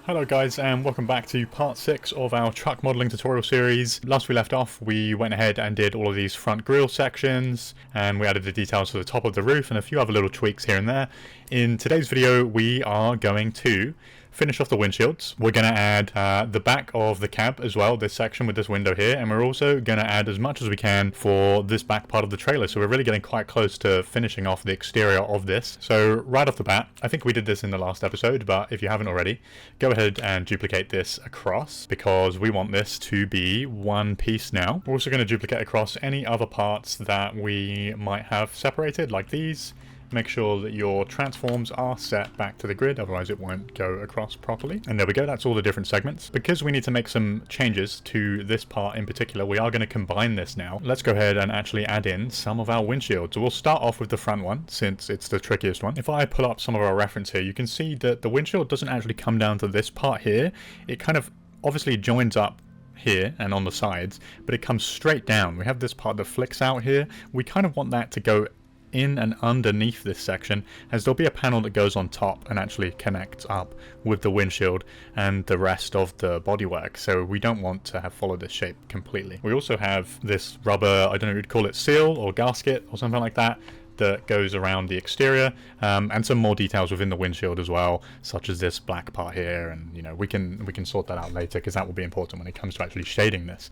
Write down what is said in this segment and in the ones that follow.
Hello guys and welcome back to part 6 of our truck modelling tutorial series. Last we left off we went ahead and did all of these front grille sections and we added the details to the top of the roof and a few other little tweaks here and there. In today's video we are going to finish off the windshields. We're going to add the back of the cab as well, this section with this window here, and we're also going to add as much as we can for this back part of the trailer. So we're really getting quite close to finishing off the exterior of this. So right off the bat, I think we did this in the last episode, but if you haven't already, go ahead and duplicate this across because we want this to be one piece now. We're also going to duplicate across any other parts that we might have separated, like these. Make sure that your transforms are set back to the grid, otherwise it won't go across properly. And there we go, that's all the different segments. Because we need to make some changes to this part in particular, we are going to combine this now. Let's go ahead and actually add in some of our windshields. So we'll start off with the front one, since it's the trickiest one. If I pull up some of our reference here, you can see that the windshield doesn't actually come down to this part here. It kind of obviously joins up here and on the sides, but it comes straight down. We have this part that flicks out here. We kind of want that to go in and underneath this section, as there'll be a panel that goes on top and actually connects up with the windshield and the rest of the bodywork. So we don't want to have followed this shape completely. We also have this rubber, I don't know, you'd call it seal or gasket or something like that, that goes around the exterior, and some more details within the windshield as well, such as this black part here. And you know, we can sort that out later because that will be important when it comes to actually shading this.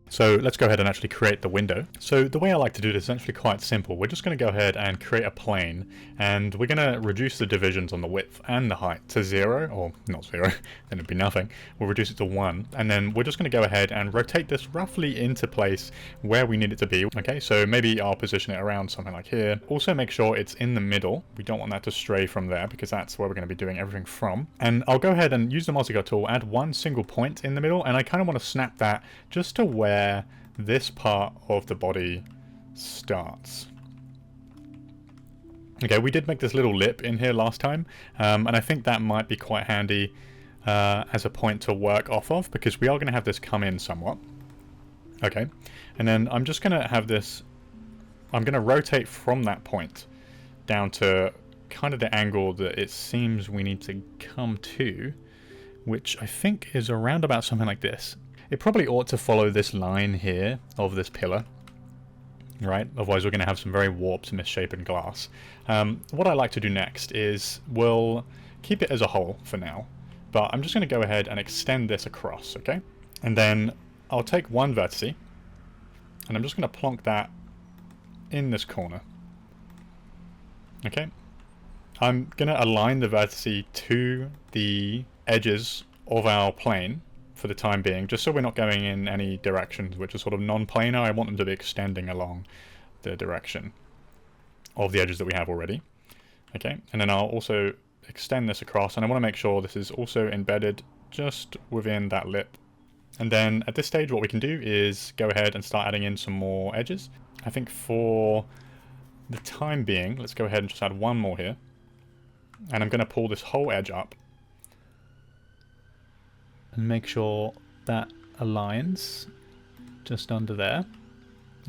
So let's go ahead and actually create the window. So the way I like to do this is actually quite simple. We're just going to go ahead and create a plane, and we're going to reduce the divisions on the width and the height to 0, or not 0, then it'd be nothing. We'll reduce it to 1, and then we're just going to go ahead and rotate this roughly into place where we need it to be. Okay, so maybe I'll position it around something like here. Also make sure it's in the middle. We don't want that to stray from there because that's where we're going to be doing everything from. And I'll go ahead and use the multi-cut tool, add one single point in the middle, and I kind of want to snap that just to where this part of the body starts. Okay, we did make this little lip in here last time, and I think that might be quite handy as a point to work off of, because we are going to have this come in somewhat. Okay, and then I'm just going to have this, I'm going to rotate from that point down to kind of the angle that it seems we need to come to, which I think is around about something like this. It probably ought to follow this line here of this pillar, right? Otherwise we're going to have some very warped, misshapen glass. What I like to do next is we'll keep it as a whole for now, but I'm just going to go ahead and extend this across, okay? And then I'll take one vertex, and I'm just going to plonk that in this corner, okay? I'm going to align the vertex to the edges of our plane for the time being, just so we're not going in any directions which are sort of non-planar. I want them to be extending along the direction of the edges that we have already. Okay, and then I'll also extend this across, and I want to make sure this is also embedded just within that lip. And then at this stage what we can do is go ahead and start adding in some more edges. I think for the time being, let's go ahead and just add one more here. And I'm going to pull this whole edge up and make sure that aligns just under there.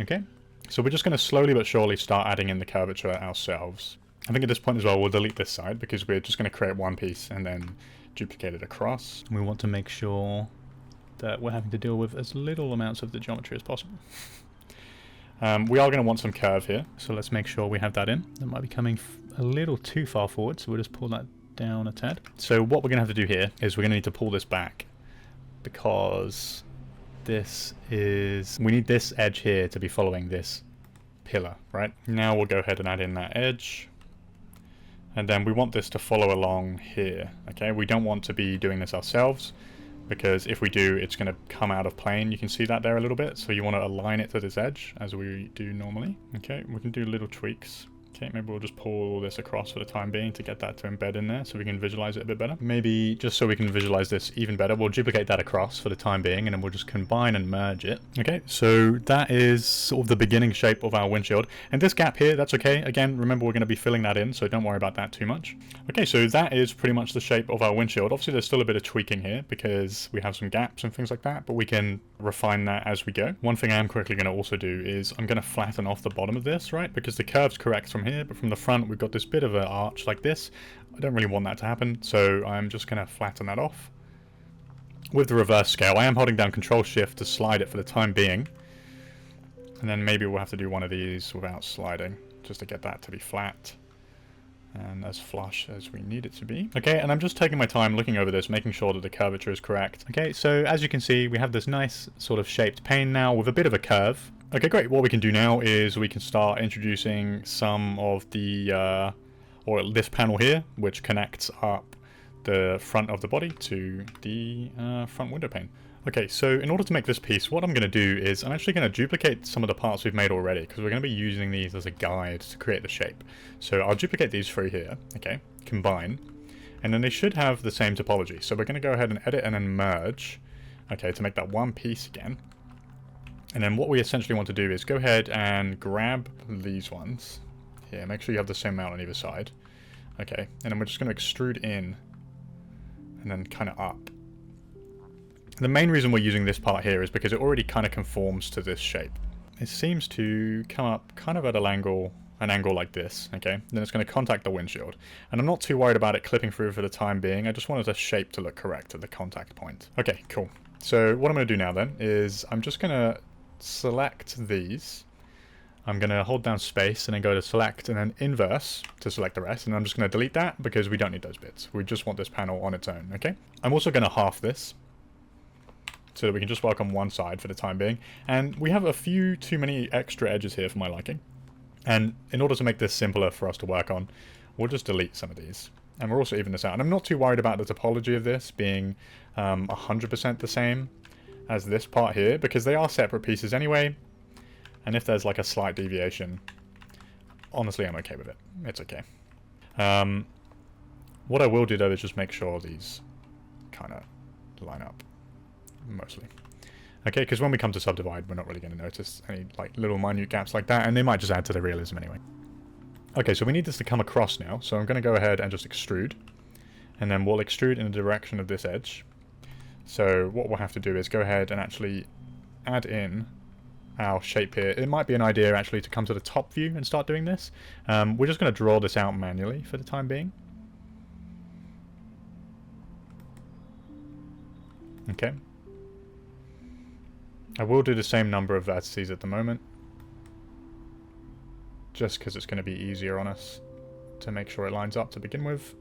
Okay, so we're just going to slowly but surely start adding in the curvature ourselves. I think at this point as well we'll delete this side because we're just going to create one piece and then duplicate it across. We want to make sure that we're having to deal with as little amounts of the geometry as possible. We are going to want some curve here, so let's make sure we have that in. That might be coming a little too far forward, so we'll just pull that down a tad. So what we're going to have to do here is we're going to need to pull this back, because this is, we need this edge here to be following this pillar, right? Now we'll go ahead and add in that edge, and then we want this to follow along here. Okay, we don't want to be doing this ourselves, because if we do, it's going to come out of plane. You can see that there a little bit, so you want to align it to this edge as we do normally. Okay, we can do little tweaks. Okay, maybe we'll just pull all this across for the time being to get that to embed in there so we can visualize it a bit better. Maybe just so we can visualize this even better, we'll duplicate that across for the time being, and then we'll just combine and merge it. Okay, so that is sort of the beginning shape of our windshield. And this gap here, that's okay. Again, remember we're going to be filling that in, so don't worry about that too much. Okay, so that is pretty much the shape of our windshield. Obviously there's still a bit of tweaking here because we have some gaps and things like that, but we can refine that as we go. One thing I am quickly going to also do is I'm going to flatten off the bottom of this, right? Because the curve's correct from here, but from the front we've got this bit of an arch like this. I don't really want that to happen, so I'm just going to flatten that off. With the reverse scale, I am holding down Control-Shift to slide it for the time being. And then maybe we'll have to do one of these without sliding, just to get that to be flat and as flush as we need it to be. Okay, and I'm just taking my time looking over this, making sure that the curvature is correct. Okay, so as you can see, we have this nice sort of shaped pane now with a bit of a curve. Okay, great. What we can do now is we can start introducing some of the, or this panel here, which connects up the front of the body to the front window pane. Okay, so in order to make this piece, what I'm going to do is I'm actually going to duplicate some of the parts we've made already, because we're going to be using these as a guide to create the shape. So I'll duplicate these through here, okay, combine, and then they should have the same topology. So we're going to go ahead and edit and then merge, okay, to make that one piece again. And then what we essentially want to do is go ahead and grab these ones here, make sure you have the same amount on either side, okay, and then we're just going to extrude in and then kind of up. The main reason we're using this part here is because it already kind of conforms to this shape. It seems to come up kind of at an angle like this, okay? Then it's going to contact the windshield. And I'm not too worried about it clipping through for the time being. I just wanted the shape to look correct at the contact point. Okay, cool. So what I'm going to do now then is I'm just going to select these. I'm going to hold down space and then go to select and then inverse to select the rest. And I'm just going to delete that because we don't need those bits. We just want this panel on its own, okay? I'm also going to half this, so that we can just work on one side for the time being. And we have a few too many extra edges here for my liking. And in order to make this simpler for us to work on, we'll just delete some of these. And we'll also even this out. And I'm not too worried about the topology of this being 100% the same as this part here, because they are separate pieces anyway. And if there's like a slight deviation, honestly, I'm okay with it. It's okay. What I will do though is just make sure these kind of line up. Mostly. Okay, because when we come to subdivide, we're not really going to notice any like little minute gaps like that, and they might just add to the realism anyway. Okay, so we need this to come across now, so I'm going to go ahead and just extrude, and then we'll extrude in the direction of this edge. So what we'll have to do is go ahead and actually add in our shape here. It might be an idea actually to come to the top view and start doing this. We're just going to draw this out manually for the time being. Okay. I will do the same number of vertices at the moment, just because it's going to be easier on us to make sure it lines up to begin with.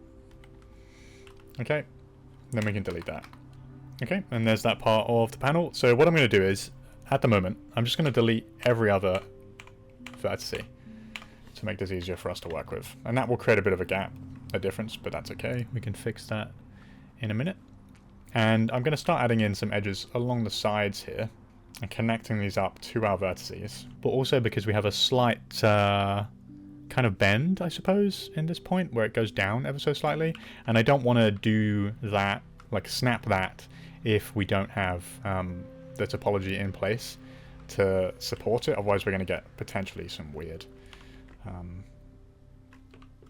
Okay, then we can delete that. Okay, and there's that part of the panel. So what I'm going to do is, at the moment, I'm just going to delete every other vertice to make this easier for us to work with. And that will create a bit of a gap, a difference, but that's okay. We can fix that in a minute. And I'm going to start adding in some edges along the sides here, and connecting these up to our vertices, but also because we have a slight kind of bend, I suppose, in this point where it goes down ever so slightly, and I don't want to do that, like snap that, if we don't have the topology in place to support it. Otherwise we're going to get potentially some weird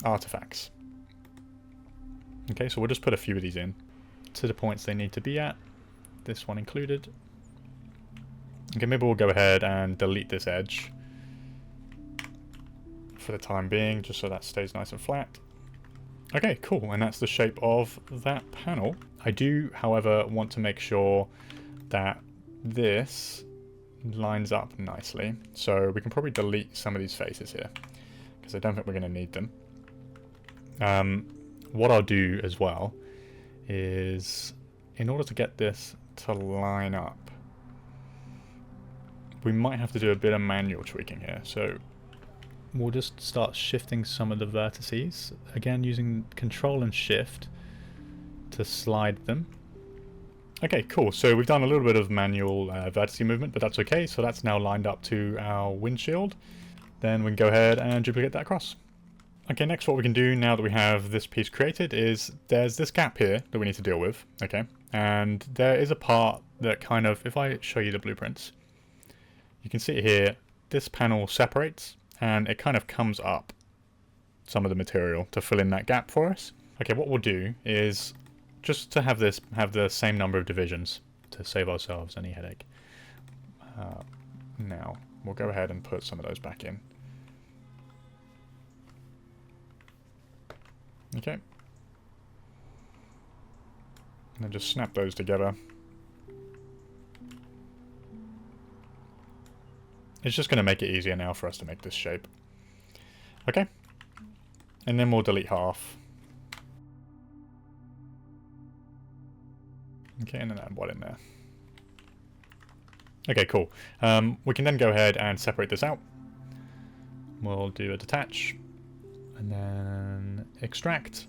artifacts. Okay, so we'll just put a few of these in to the points they need to be at, this one included. Okay, maybe we'll go ahead and delete this edge for the time being, just so that stays nice and flat. Okay, cool, and that's the shape of that panel. I do, however, want to make sure that this lines up nicely, so we can probably delete some of these faces here, because I don't think we're going to need them. What I'll do as well is, in order to get this to line up, we might have to do a bit of manual tweaking here. So we'll just start shifting some of the vertices, again using Control and Shift to slide them. Okay, cool. So we've done a little bit of manual vertice movement, but that's okay. So that's now lined up to our windshield. Then we can go ahead and duplicate that across. Okay, next what we can do now that we have this piece created is there's this gap here that we need to deal with, okay? And there is a part that kind of, if I show you the blueprints, you can see here, this panel separates and it kind of comes up some of the material to fill in that gap for us. Okay, what we'll do is just to have this have the same number of divisions to save ourselves any headache. Now, we'll go ahead and put some of those back in. Okay. And then just snap those together. It's just going to make it easier now for us to make this shape. Okay. And then we'll delete half. Okay, and then add one in there. Okay, cool. We can then go ahead and separate this out. We'll do a detach. And then extract.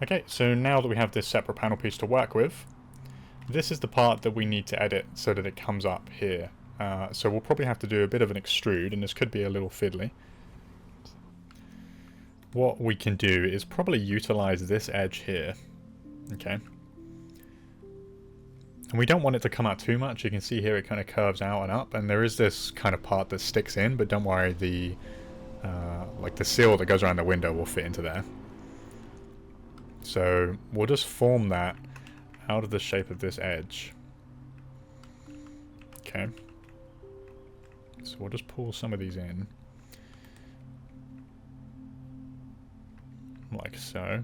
Okay, so now that we have this separate panel piece to work with, this is the part that we need to edit so that it comes up here. So we'll probably have to do a bit of an extrude, and this could be a little fiddly. What we can do is probably utilize this edge here. Okay. And we don't want it to come out too much. You can see here it kind of curves out and up, and there is this kind of part that sticks in, but don't worry, the like the seal that goes around the window will fit into there. So we'll just form that out of the shape of this edge. Okay. So we'll just pull some of these in. Like so.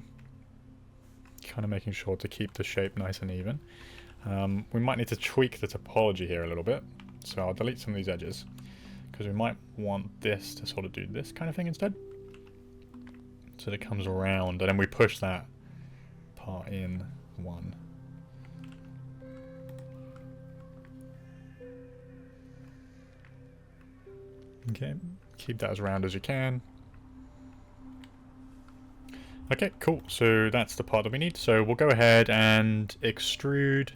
Kind of making sure to keep the shape nice and even. We might need to tweak the topology here a little bit. So I'll delete some of these edges. Because we might want this to sort of do this kind of thing instead. So that it comes around, and then we push that part in one. Okay, keep that as round as you can. Okay, cool. So that's the part that we need. So we'll go ahead and extrude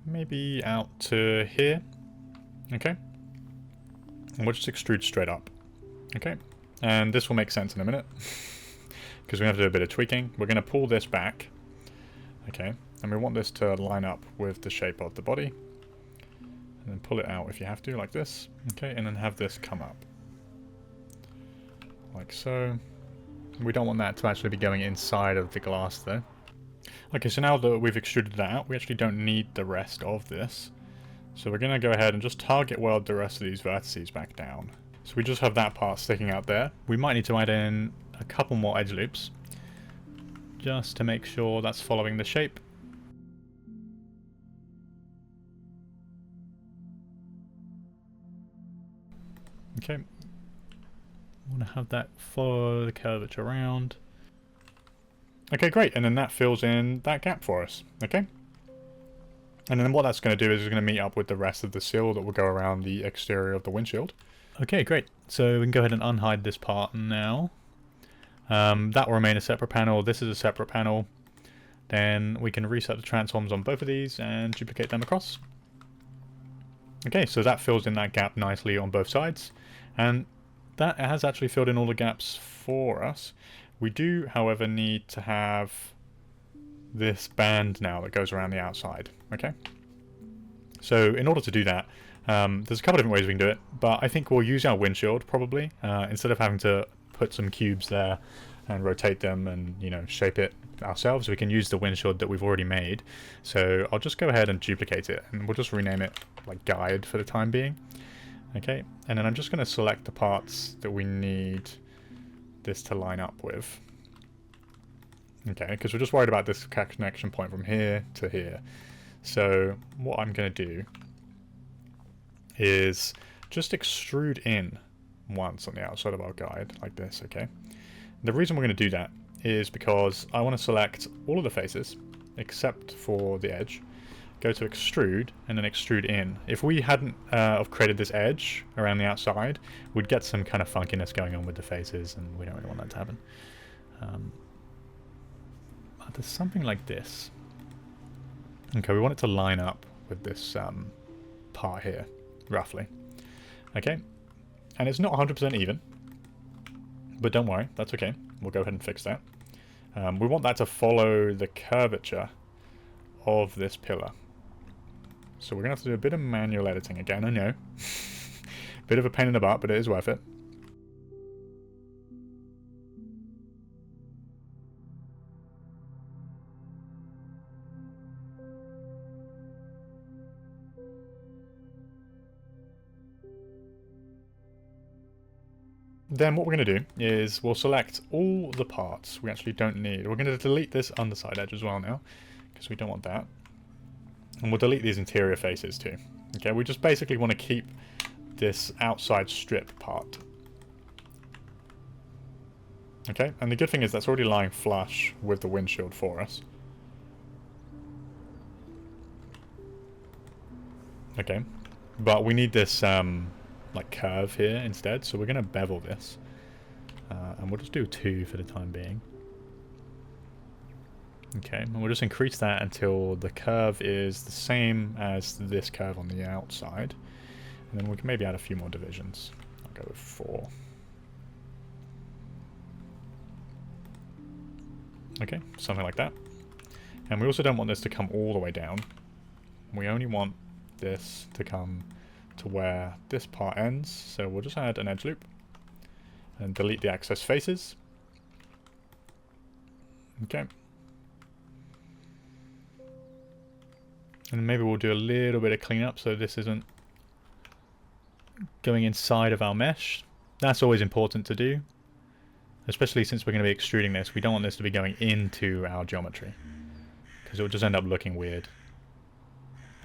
maybe out to here. Okay. And we'll just extrude straight up. Okay. And this will make sense in a minute. Because we have to do a bit of tweaking. We're going to pull this back. Okay. And we want this to line up with the shape of the body. And then pull it out if you have to, like this. Okay, and then have this come up. Like so. We don't want that to actually be going inside of the glass though. Okay, so now that we've extruded that out, we actually don't need the rest of this. So we're going to go ahead and just target weld the rest of these vertices back down. So we just have that part sticking out there. We might need to add in a couple more edge loops. Just to make sure that's following the shape. Okay. I want to have that follow the curvature around. Okay, great. And then that fills in that gap for us. Okay. And then what that's going to do is it's going to meet up with the rest of the seal that will go around the exterior of the windshield. Okay, great. So we can go ahead and unhide this part now. That will remain a separate panel. This is a separate panel. Then we can reset the transforms on both of these and duplicate them across. Okay, so that fills in that gap nicely on both sides. And that has actually filled in all the gaps for us. We do, however, need to have this band now that goes around the outside. Okay. So in order to do that, there's a couple different ways we can do it, but I think we'll use our windshield probably instead of having to put some cubes there and rotate them and, you know, shape it ourselves. We can use the windshield that we've already made. So I'll just go ahead and duplicate it, and we'll just rename it like guide for the time being. Okay, and then I'm just going to select the parts that we need this to line up with. Okay, because we're just worried about this connection point from here to here. So what I'm going to do is just extrude in once on the outside of our guide, like this, okay? The reason we're going to do that is because I want to select all of the faces, except for the edge, go to extrude, and then extrude in. If we hadn't have created this edge around the outside, we'd get some kind of funkiness going on with the faces, and we don't really want that to happen. There's something like this. Okay, we want it to line up with this part here, roughly. Okay, and it's not 100% even, but don't worry, that's okay. We'll go ahead and fix that. We want that to follow the curvature of this pillar. So we're going to have to do a bit of manual editing again, I know. Bit of a pain in the butt, but it is worth it. then what we're going to do is we'll select all the parts we actually don't need. We're going to delete this underside edge as well now, because we don't want that. And we'll delete these interior faces too. Okay, we just basically want to keep this outside strip part. Okay, and the good thing is that's already lying flush with the windshield for us. Okay, but we need this like curve here instead, so we're going to bevel this. And we'll just do 2 for the time being. Okay, and we'll just increase that until the curve is the same as this curve on the outside. And then we can maybe add a few more divisions. I'll go with 4. Okay, something like that. And we also don't want this to come all the way down. We only want this to come to where this part ends. So we'll just add an edge loop and delete the excess faces. Okay. And maybe we'll do a little bit of cleanup so this isn't going inside of our mesh. That's always important to do. Especially since we're going to be extruding this, we don't want this to be going into our geometry, because it will just end up looking weird.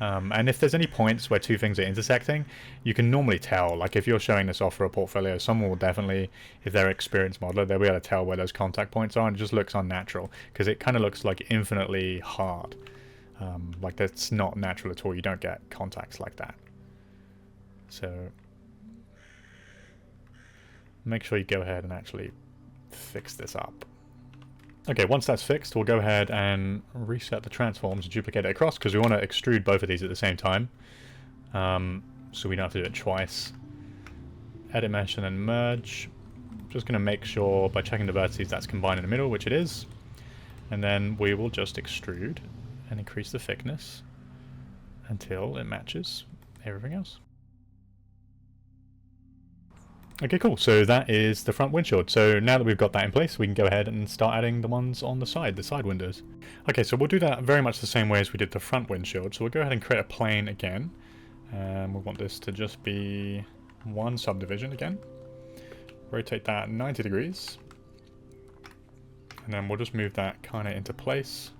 And if there's any points where 2 things are intersecting, you can normally tell. Like if you're showing this off for a portfolio, someone will definitely, if they're an experienced modeler, they'll be able to tell where those contact points are, and it just looks unnatural, because it kind of looks like infinitely hard. Like that's not natural at all. You don't get contacts like that. So make sure you go ahead and actually fix this up. Okay, once that's fixed, we'll go ahead and reset the transforms, duplicate it across, because we want to extrude both of these at the same time. So we don't have to do it twice. Edit mesh and then merge. Just going to make sure by checking the vertices that's combined in the middle, which it is. And then we will just extrude and increase the thickness until it matches everything else. Okay, cool. So that is the front windshield. So now that we've got that in place, we can go ahead and start adding the ones on the side windows. Okay, so we'll do that very much the same way as we did the front windshield. So we'll go ahead and create a plane again. And we want this to just be one subdivision again. Rotate that 90 degrees. And then we'll just move that kind of into place.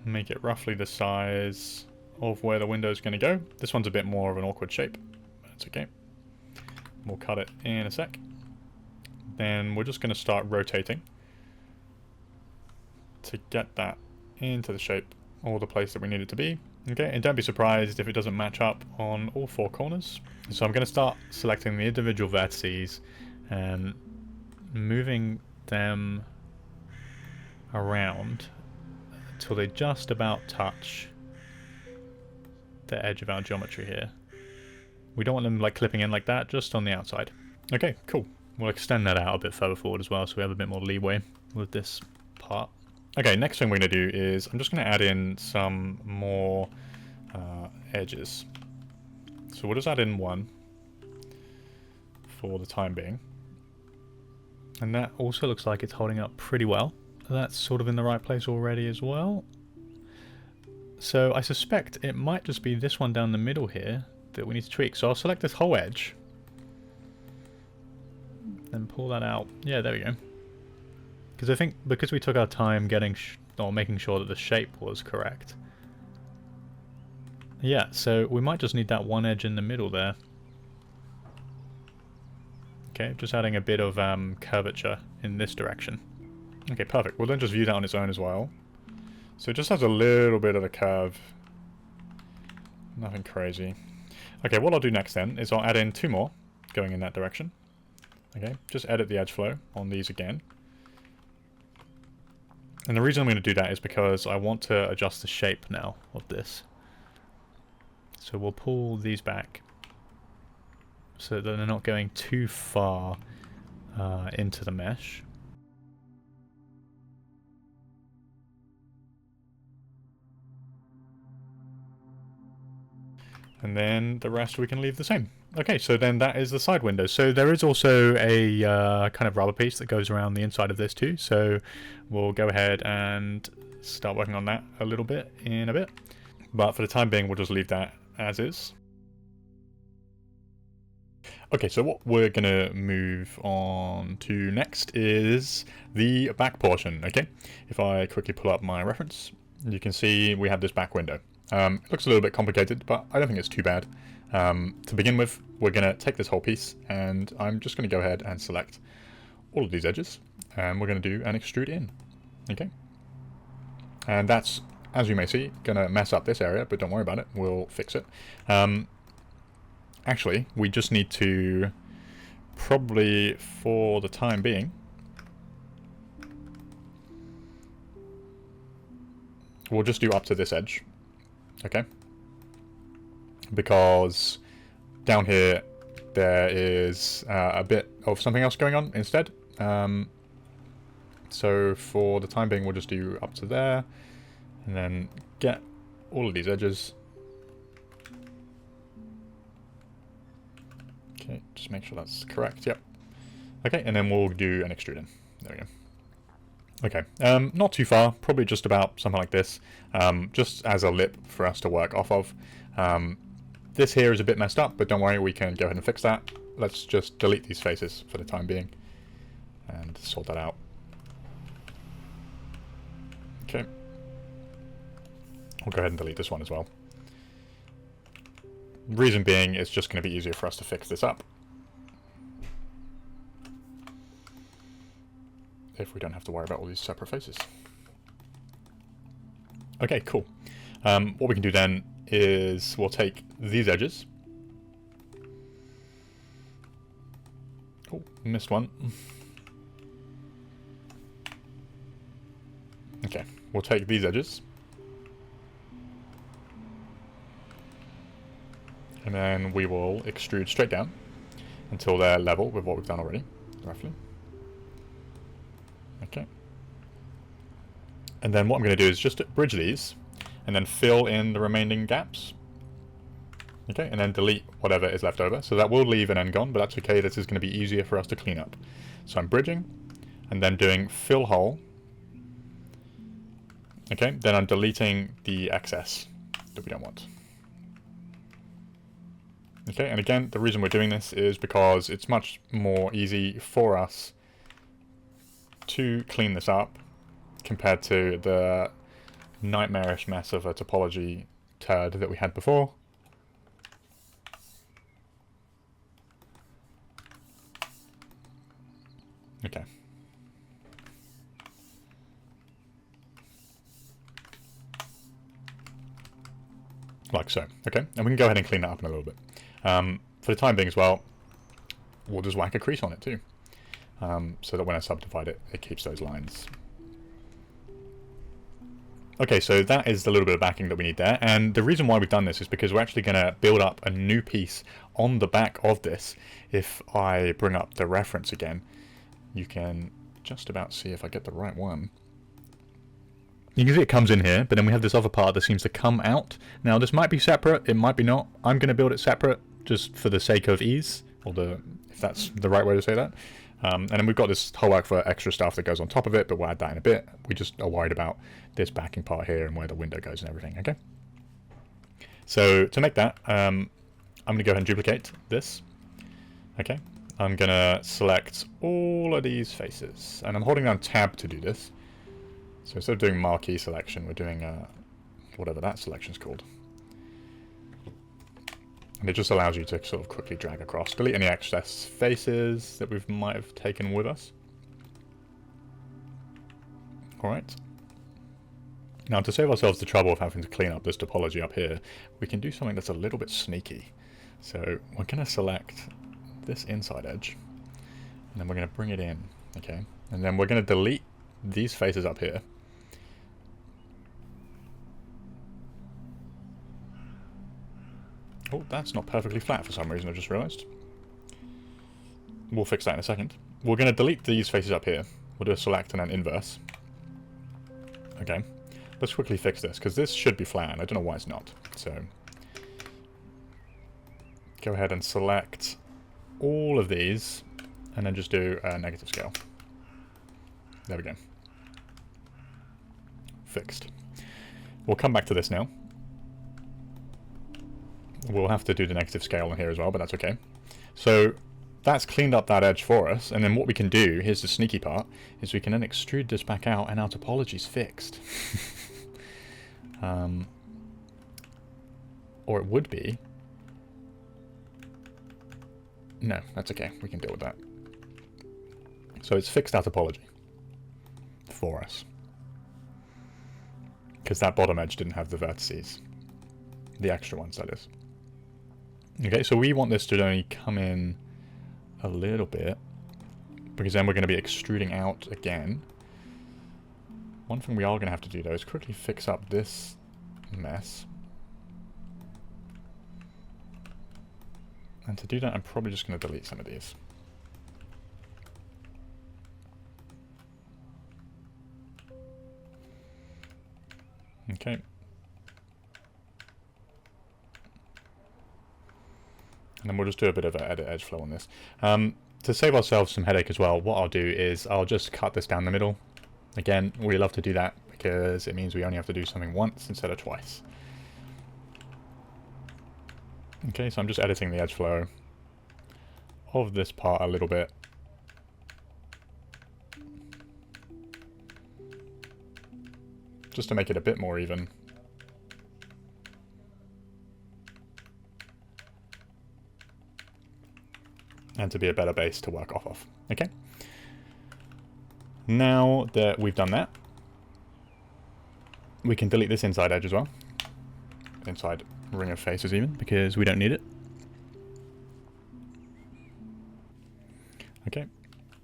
Make it roughly the size of where the window is going to go. This one's a bit more of an awkward shape. That's okay. We'll cut it in a sec. Then we're just going to start rotating to get that into the shape or the place that we need it to be. Okay, and don't be surprised if it doesn't match up on all 4 corners. So I'm going to start selecting the individual vertices and moving them around until they just about touch the edge of our geometry here. We don't want them like clipping in like that, just on the outside. Okay, cool. We'll extend that out a bit further forward as well, so we have a bit more leeway with this part. Okay, next thing we're going to do is I'm just going to add in some more edges. So we'll just add in 1 for the time being. And that also looks like it's holding up pretty well. That's sort of in the right place already as well. So I suspect it might just be this one down the middle here that we need to tweak. So I'll select this whole edge. Then pull that out. Yeah, there we go. Because I think because we took our time getting or making sure that the shape was correct. Yeah, so we might just need that one edge in the middle there. Okay, just adding a bit of curvature in this direction. Okay, perfect. We'll then just view that on its own as well. So it just has a little bit of a curve. Nothing crazy. Okay, what I'll do next then is I'll add in 2 more going in that direction. Okay, just edit the edge flow on these again. And the reason I'm going to do that is because I want to adjust the shape now of this. So we'll pull these back so that they're not going too far into the mesh. And then the rest we can leave the same. Okay, so then that is the side window. So there is also a kind of rubber piece that goes around the inside of this too. So we'll go ahead and start working on that a little bit in a bit. But for the time being, we'll just leave that as is. Okay, so what we're going to move on to next is the back portion, okay? If I quickly pull up my reference, you can see we have this back window. It looks a little bit complicated, but I don't think it's too bad. To begin with, we're going to take this whole piece, and I'm just going to go ahead and select all of these edges, and we're going to do an extrude in, okay? And that's, as you may see, going to mess up this area, but don't worry about it, we'll fix it. Actually, we just need to, probably for the time being, we'll just do up to this edge, okay? Because down here there is a bit of something else going on instead. So for the time being, we'll just do up to there, and then get all of these edges. Okay, just make sure that's correct, yep. Okay, and then we'll do an extrude in. There we go. Okay, not too far, probably just about something like this, just as a lip for us to work off of. This here is a bit messed up, but don't worry, we can go ahead and fix that. Let's just delete these faces for the time being and sort that out. Okay. I'll go ahead and delete this one as well. Reason being, it's just going to be easier for us to fix this up if we don't have to worry about all these separate faces. Okay, cool. What we can do then is we'll take these edges. Oh, missed one. Okay, we'll take these edges. And then we will extrude straight down until they're level with what we've done already, roughly. Okay. And then what I'm going to do is just bridge these and then fill in the remaining gaps. Okay, and then delete whatever is left over. So that will leave an end gone, but that's okay. This is going to be easier for us to clean up. So I'm bridging and then doing fill hole. Okay, then I'm deleting the excess that we don't want. Okay, and again, the reason we're doing this is because it's much more easy for us to clean this up compared to the nightmarish mess of a topology turd that we had before. Okay. Like so. Okay, and we can go ahead and clean that up in a little bit. For the time being as well, we'll just whack a crease on it too. So that when I subdivide it, it keeps those lines. Okay, so that is the little bit of backing that we need there. And the reason why we've done this is because we're actually going to build up a new piece on the back of this. If I bring up the reference again, you can just about see if I get the right one. You can see it comes in here, but then we have this other part that seems to come out. Now, this might be separate, it might be not. I'm going to build it separate just for the sake of ease, or if that's the right way to say that. And then we've got this whole work for extra stuff that goes on top of it, but we'll add that in a bit. We just are worried about this backing part here and where the window goes and everything, okay? So to make that, I'm going to go ahead and duplicate this. Okay, I'm going to select all of these faces, and I'm holding down Tab to do this. So instead of doing marquee selection, we're doing whatever that selection's called. And it just allows you to sort of quickly drag across, delete any excess faces that we might have taken with us. Alright. Now to save ourselves the trouble of having to clean up this topology up here, we can do something that's a little bit sneaky. So we're going to select this inside edge, and then we're going to bring it in, okay? And then we're going to delete these faces up here. Oh, that's not perfectly flat for some reason, I just realised. We'll fix that in a second. We're going to delete these faces up here. We'll do a select and then inverse. Okay. Let's quickly fix this, because this should be flat, and I don't know why it's not. So, go ahead and select all of these, and then just do a negative scale. There we go. Fixed. We'll come back to this now. We'll have to do the negative scale in here as well, but that's okay. So that's cleaned up that edge for us, and then what we can do, here's the sneaky part, is we can then extrude this back out and our topology's fixed. Or it would be. No, that's okay, we can deal with that. So it's fixed our topology for us. Because that bottom edge didn't have the vertices. The extra ones, that is. Okay, so we want this to only come in a little bit, because then we're going to be extruding out again. One thing we are going to have to do though is quickly fix up this mess. And to do that, I'm probably just going to delete some of these. Okay. And then we'll just do a bit of an edit edge flow on this. To save ourselves some headache as well, what I'll do is I'll just cut this down the middle. Again, we love to do that because it means we only have to do something once instead of twice. Okay, so I'm just editing the edge flow of this part a little bit. Just to make it a bit more even. And to be a better base to work off of. Okay. Now that we've done that, we can delete this inside edge as well. Inside ring of faces even, because we don't need it. Okay.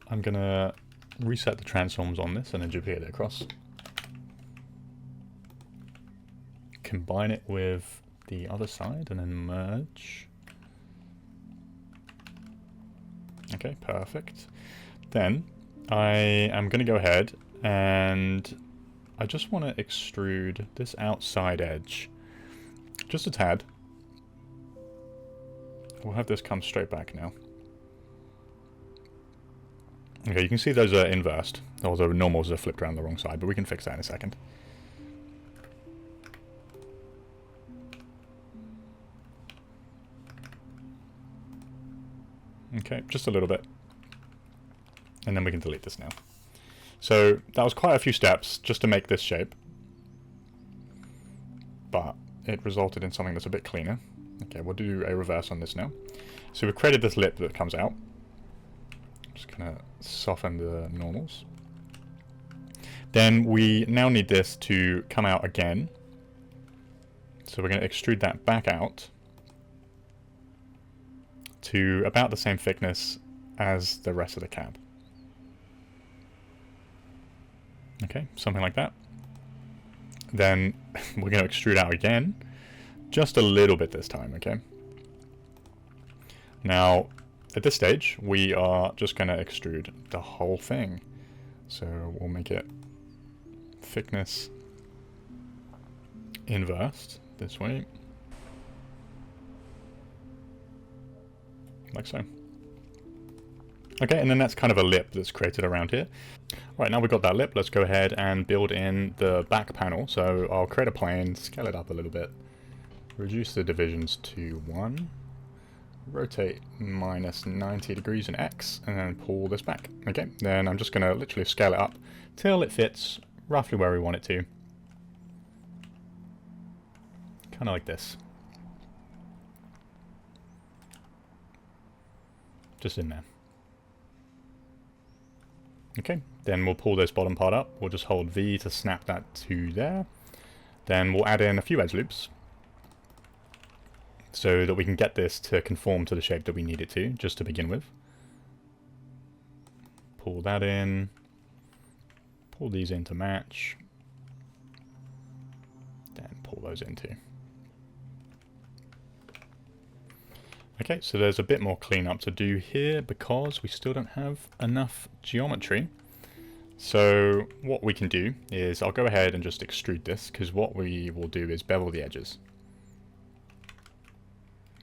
I'm gonna reset the transforms on this and then duplicate it across. Combine it with the other side and then merge. Okay, perfect. Then I am going to go ahead and I just want to extrude this outside edge just a tad. We'll have this come straight back now. Okay, you can see those are inversed, although normals are flipped around the wrong side, but we can fix that in a second. Okay, just a little bit. And then we can delete this now. So that was quite a few steps just to make this shape. But it resulted in something that's a bit cleaner. Okay, we'll do a reverse on this now. So we've created this lip that comes out. Just gonna soften the normals. Then we now need this to come out again. So we're gonna extrude that back out to about the same thickness as the rest of the cab. Okay, something like that. Then we're going to extrude out again, just a little bit this time, okay? Now, at this stage, we are just going to extrude the whole thing. So we'll make it thickness inversed this way. Like so. Okay, and then that's kind of a lip that's created around here. Right, now we've got that lip, let's go ahead and build in the back panel. So I'll create a plane, scale it up a little bit, reduce the divisions to 1, rotate minus 90 degrees in X, and then pull this back. Okay, then I'm just going to literally scale it up till it fits roughly where we want it to. Kind of like this. Just in there. Okay, then we'll pull this bottom part up. We'll just hold V to snap that to there. Then we'll add in a few edge loops so that we can get this to conform to the shape that we need it to, just to begin with. Pull that in. Pull these in to match. Then pull those in too. Okay, so there's a bit more cleanup to do here because we still don't have enough geometry. So what we can do is I'll go ahead and just extrude this, because what we will do is bevel the edges.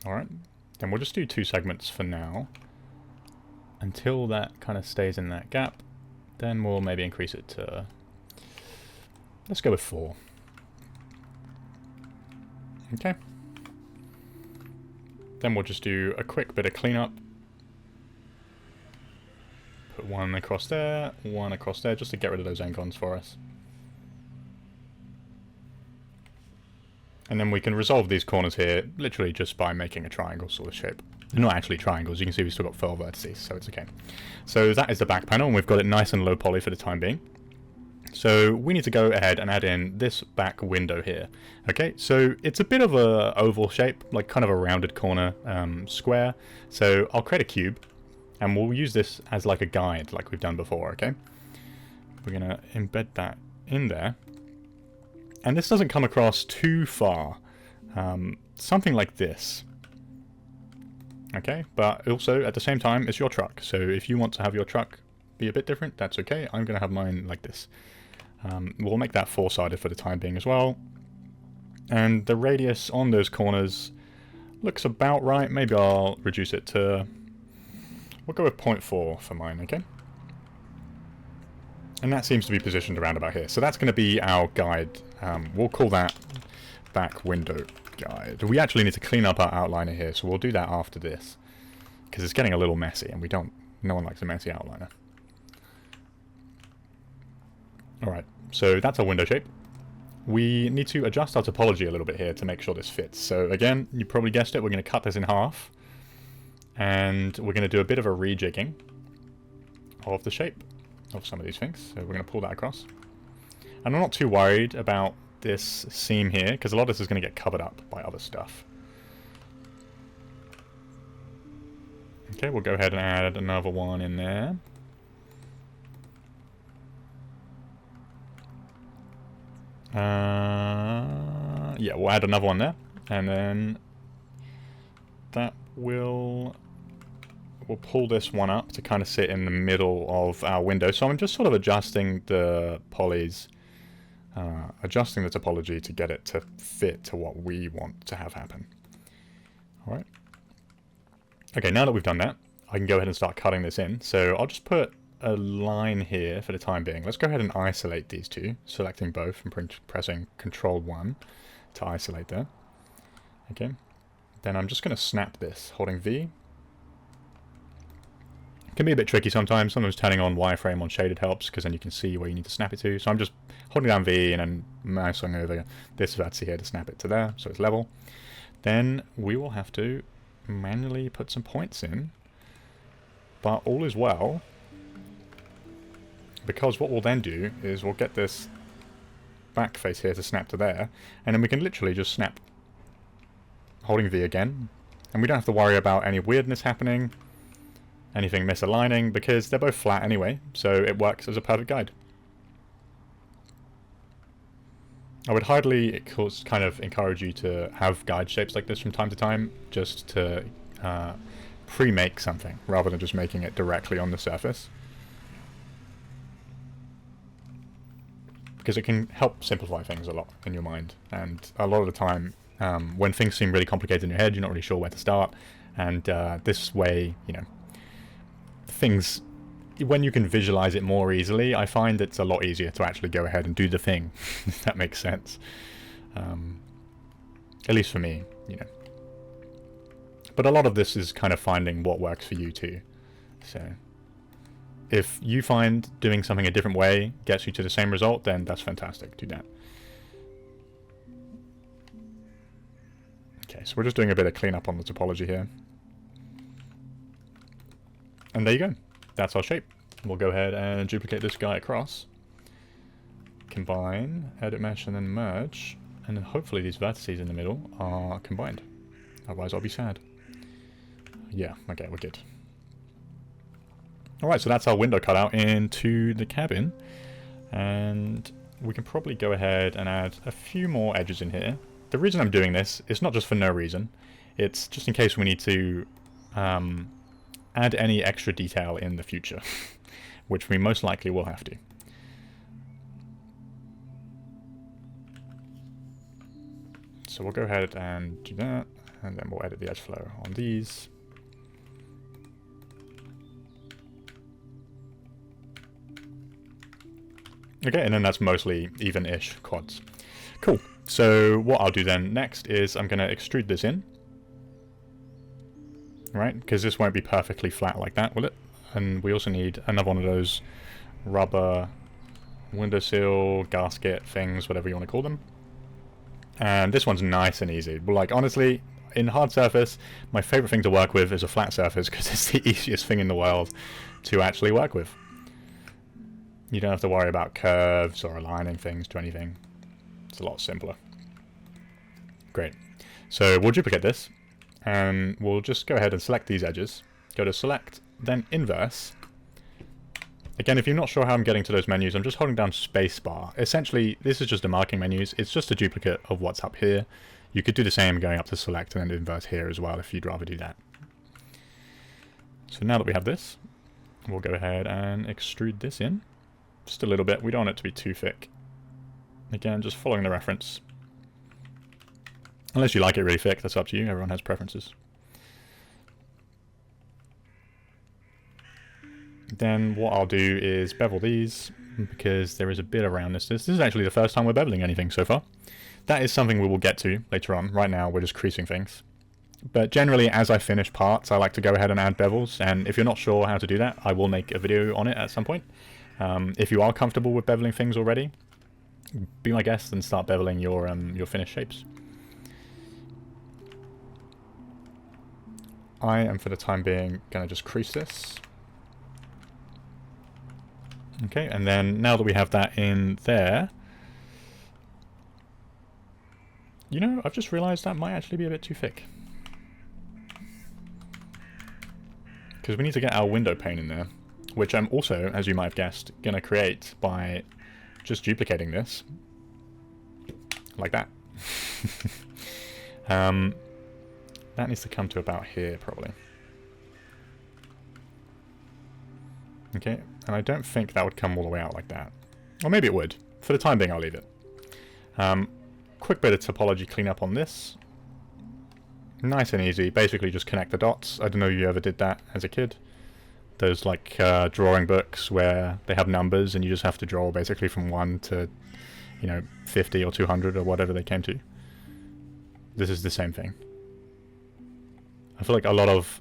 Alright, then we'll just do 2 segments for now until that kind of stays in that gap. Then we'll maybe increase it to, let's go with 4. Okay. Then we'll just do a quick bit of cleanup Put one across there, just to get rid of those n-gons for us. And then we can resolve these corners here, literally just by making a triangle sort of shape. They're not actually triangles, you can see we've still got 4 vertices, so it's okay. So that is the back panel, and we've got it nice and low poly for the time being. So we need to go ahead and add in this back window here. Okay, so it's a bit of a oval shape, like kind of a rounded corner square. So I'll create a cube, and we'll use this as like a guide, like we've done before, okay? We're gonna embed that in there. And this doesn't come across too far. Something like this. Okay, but also at the same time, it's your truck. So if you want to have your truck be a bit different, that's okay. I'm going to have mine like this. We'll make that 4-sided for the time being as well. And the radius on those corners looks about right. Maybe I'll reduce it to... We'll go with 0.4 for mine, okay? And that seems to be positioned around about here. So that's going to be our guide. We'll call that back window guide. We actually need to clean up our outliner here, so we'll do that after this. Because it's getting a little messy, and no one likes a messy outliner. Alright, so that's our window shape. We need to adjust our topology a little bit here to make sure this fits. So again, you probably guessed it, we're going to cut this in half. And we're going to do a bit of a rejigging of the shape of some of these things. So we're going to pull that across. And I'm not too worried about this seam here, because a lot of this is going to get covered up by other stuff. Okay, we'll go ahead and add another one in there. Yeah, we'll add another one there. And then that will... We'll pull this one up to kind of sit in the middle of our window. So I'm just sort of adjusting the polys, adjusting the topology to get it to fit to what we want to have happen. All right. Okay, now that we've done that, I can go ahead and start cutting this in. So I'll just put a line here for the time being. Let's go ahead and isolate these two, selecting both and pressing Ctrl-1 to isolate there. Okay. Then I'm just going to snap this, holding V. Can be a bit tricky sometimes. Sometimes turning on wireframe on shaded helps, because then you can see where you need to snap it to. So I'm just holding down V and then mousing over this vertex here to snap it to there, so it's level. Then we will have to manually put some points in, but all is well, because what we'll then do is we'll get this back face here to snap to there, and then we can literally just snap, holding V again, and we don't have to worry about any weirdness happening, anything misaligning, because they're both flat anyway, so it works as a perfect guide. I would highly kind of encourage you to have guide shapes like this from time to time, just to pre-make something, rather than just making it directly on the surface. Because it can help simplify things a lot in your mind, and a lot of the time, when things seem really complicated in your head, you're not really sure where to start, and this way, you know, things, when you can visualize it more easily, I find it's a lot easier to actually go ahead and do the thing, if that makes sense. At least for me, you know. But a lot of this is kind of finding what works for you too. So if you find doing something a different way gets you to the same result, then that's fantastic. Do that. Okay, so we're just doing a bit of cleanup on the topology here. And there you go. That's our shape. We'll go ahead and duplicate this guy across. Combine, edit mesh, and then merge. And then hopefully these vertices in the middle are combined. Otherwise I'll be sad. Yeah, okay, we're good. Alright, so that's our window cutout into the cabin. And we can probably go ahead and add a few more edges in here. The reason I'm doing this is not just for no reason. It's just in case we need to add any extra detail in the future, which we most likely will have to. So we'll go ahead and do that, and then we'll edit the edge flow on these. Okay, and then that's mostly even-ish quads. Cool. So what I'll do then next is I'm going to extrude this in. Right, because this won't be perfectly flat like that, will it? and we also need another one of those rubber windowsill, gasket things, whatever you want to call them. And this one's nice and easy. But like, honestly, in hard surface, my favorite thing to work with is a flat surface because it's the easiest thing in the world to actually work with. You don't have to worry about curves or aligning things to anything. It's a lot simpler. Great. So we'll duplicate this, and we'll just go ahead and select these edges. Go to select, then inverse. Again, if you're not sure how I'm getting to those menus, I'm just holding down spacebar. Essentially, this is just the marking menus. It's just a duplicate of what's up here. You could do the same going up to select and then inverse here as well if you'd rather do that. So now that we have this, we'll go ahead and extrude this in. Just a little bit. We don't want it to be too thick. Again, just following the reference. Unless you like it really thick, that's up to you. Everyone has preferences. Then what I'll do is bevel these, because there is a bit of roundness. This is actually the first time we're beveling anything so far. That is something we will get to later on. Right now, we're just creasing things. But generally, as I finish parts, I like to go ahead and add bevels. And if you're not sure how to do that, I will make a video on it at some point. If you are comfortable with beveling things already, be my guest and start beveling your finished shapes. I am, for the time being, going to just crease this. Okay, and then now that we have that in there, you know, I've just realized that might actually be a bit too thick. Because we need to get our window pane in there, which I'm also, as you might have guessed, going to create by just duplicating this. Like that. That needs to come to about here, probably. Okay, and I don't think that would come all the way out like that. Or maybe it would. For the time being, I'll leave it. Quick bit of topology cleanup on this. Nice and easy. Basically just connect the dots. I don't know if you ever did that as a kid. Those like drawing books where they have numbers and you just have to draw basically from 1 to, you know, 50 or 200 or whatever they came to. This is the same thing. I feel like a lot of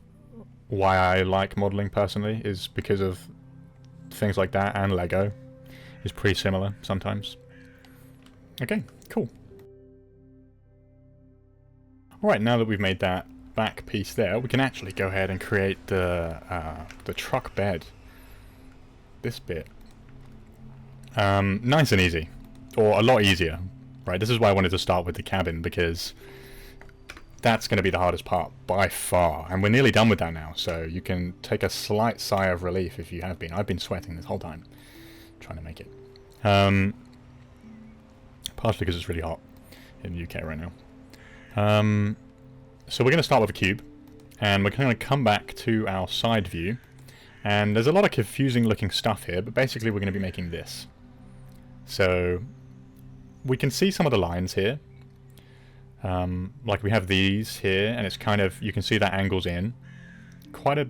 why I like modeling personally is because of things like that, and Lego is pretty similar sometimes. Okay, cool. Alright, now that we've made that back piece there, we can actually go ahead and create the truck bed. This bit. Nice and easy. Or a lot easier, right? This is why I wanted to start with the cabin, because that's going to be the hardest part by far. And we're nearly done with that now, so you can take a slight sigh of relief if you have been. I've been sweating this whole time trying to make it. Partially because it's really hot in the UK right now. So we're going to start with a cube, and we're going to come back to our side view. And there's a lot of confusing looking stuff here, but basically we're going to be making this. So we can see some of the lines here. Like we have these here, and it's kind of, you can see that angles in quite a,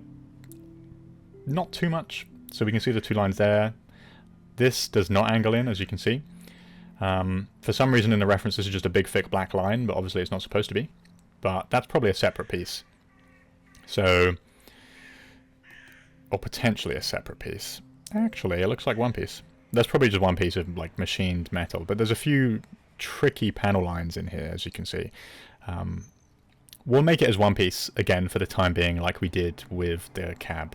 not too much, so we can see the two lines there. This does not angle in, as you can see. For some reason in the reference this is just a big thick black line, but obviously it's not supposed to be. But that's probably a separate piece. So, or potentially a separate piece. Actually, it looks like one piece. That's probably just one piece of like machined metal, but there's a few tricky panel lines in here, as you can see. We'll make it as one piece again for the time being, like we did with the cab.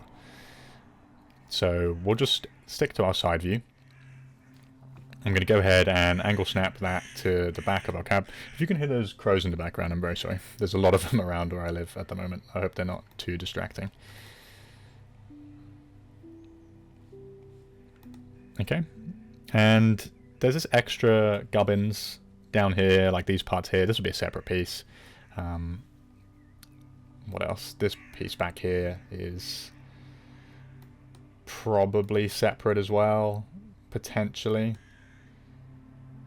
So we'll just stick to our side view. I'm going to go ahead and angle snap that to the back of our cab. If you can hear those crows in the background, I'm very sorry. There's a lot of them around where I live at the moment. I hope they're not too distracting. Okay, and there's this extra gubbins down here, like these parts here. This will be a separate piece. What else? This piece back here is probably separate as well, potentially.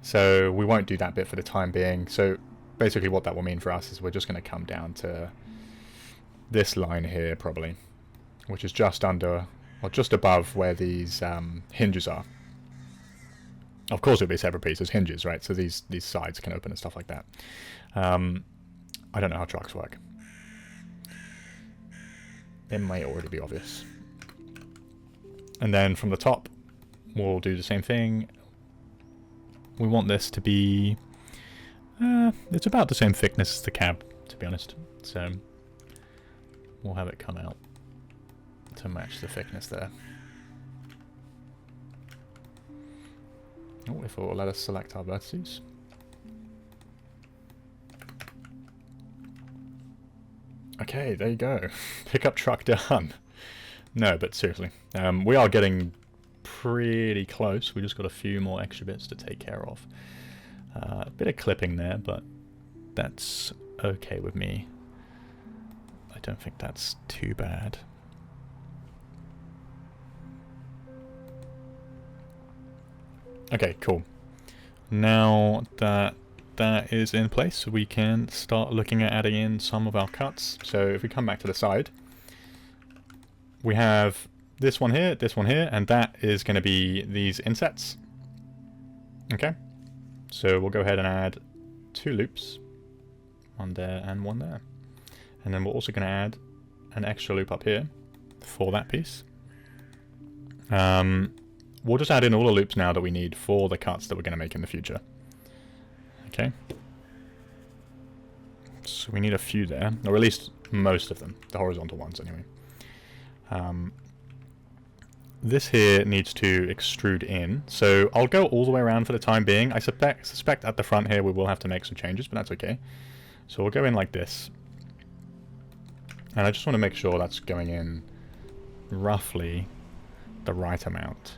So we won't do that bit for the time being. So basically what that will mean for us is we're just going to come down to this line here probably, which is just under, or just above where these hinges are. Of course it'll be separate pieces, hinges, right? So these sides can open and stuff like that. I don't know how trucks work. It may already be obvious. And then from the top, we'll do the same thing. We want this to be... it's about the same thickness as the cab, to be honest. So we'll have it come out to match the thickness there. Oh, if it will let us select our vertices. Okay, there you go. Pickup truck done. No, but seriously, we are getting pretty close. We just got a few more extra bits to take care of. A bit of clipping there, but that's okay with me. I don't think that's too bad. Okay, cool. Now that that is in place, we can start looking at adding in some of our cuts. So if we come back to the side, we have this one here, and that is going to be these insets. Okay, so we'll go ahead and add 2 loops, one there and one there. And then we're also going to add an extra loop up here for that piece. We'll just add in all the loops now that we need for the cuts that we're going to make in the future. Okay. So we need a few there, or at least most of them, the horizontal ones anyway. This here needs to extrude in, so I'll go all the way around for the time being. I suspect at the front here we will have to make some changes, but that's okay. So we'll go in like this. And I just want to make sure that's going in roughly the right amount.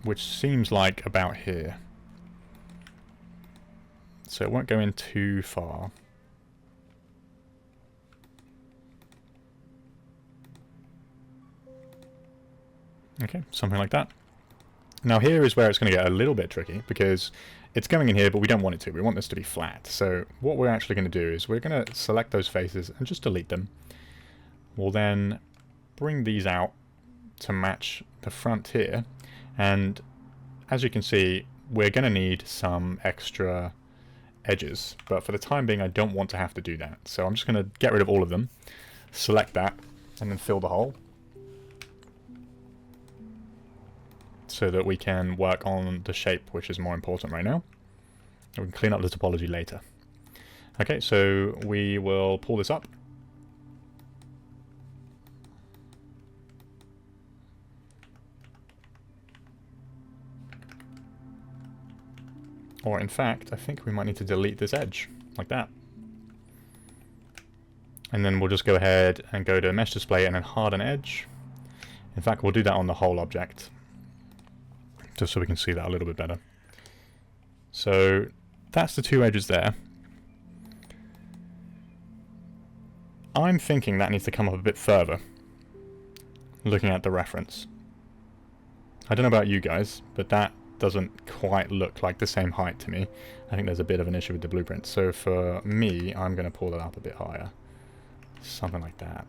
Which seems like about here. So it won't go in too far. Okay, something like that. Now here is where it's going to get a little bit tricky, because it's going in here, but we don't want it to. We want this to be flat. So what we're actually going to do is we're going to select those faces and just delete them. We'll then bring these out to match the front here. And as you can see, we're going to need some extra edges. But for the time being, I don't want to have to do that. So I'm just going to get rid of all of them, select that, and then fill the hole, so that we can work on the shape, which is more important right now. We can clean up the topology later. Okay, so we will pull this up. Or in fact, I think we might need to delete this edge, like that. And then we'll just go ahead and go to Mesh Display and then Harden Edge. In fact, we'll do that on the whole object, just so we can see that a little bit better. So that's the 2 edges there. I'm thinking that needs to come up a bit further, looking at the reference. I don't know about you guys, but that doesn't quite look like the same height to me. I think there's a bit of an issue with the blueprint. So for me, I'm going to pull it up a bit higher. Something like that.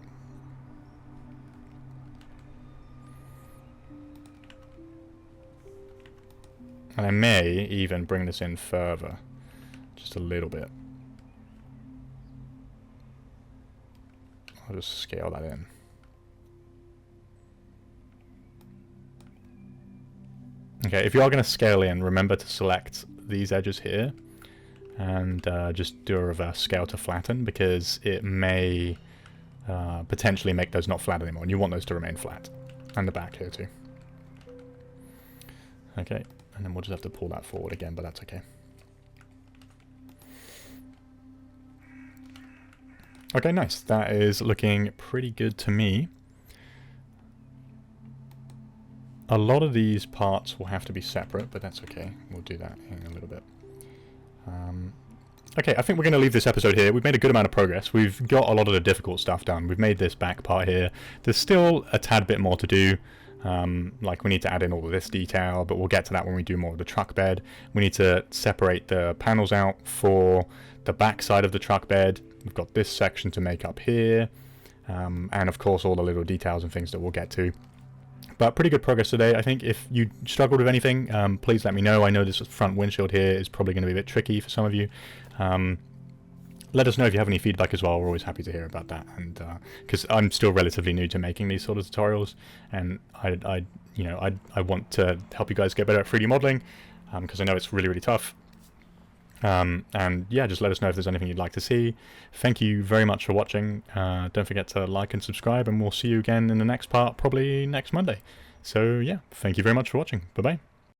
And I may even bring this in further, just a little bit. I'll just scale that in. Okay, if you are going to scale in, remember to select these edges here and just do a reverse scale to flatten, because it may potentially make those not flat anymore, and you want those to remain flat. And the back here too. Okay. And then we'll just have to pull that forward again, but that's okay. Okay, nice. That is looking pretty good to me. A lot of these parts will have to be separate, but that's okay. We'll do that in a little bit. Okay, I think we're going to leave this episode here. We've made a good amount of progress. We've got a lot of the difficult stuff done. We've made this back part here. There's still a tad bit more to do. Like we need to add in all of this detail, but we'll get to that when we do more of the truck bed. We need to separate the panels out for the back side of the truck bed. We've got this section to make up here, and of course all the little details and things that we'll get to. But pretty good progress today. I think if you struggled with anything, please let me know. I know this front windshield here is probably going to be a bit tricky for some of you. let us know if you have any feedback as well. We're always happy to hear about that, and because I'm still relatively new to making these sort of tutorials, and I want to help you guys get better at 3D modeling, because I know it's really tough. And yeah, just let us know if there's anything you'd like to see. Thank you very much for watching. Don't forget to like and subscribe, and we'll see you again in the next part, probably next Monday. So yeah, thank you very much for watching. Bye bye.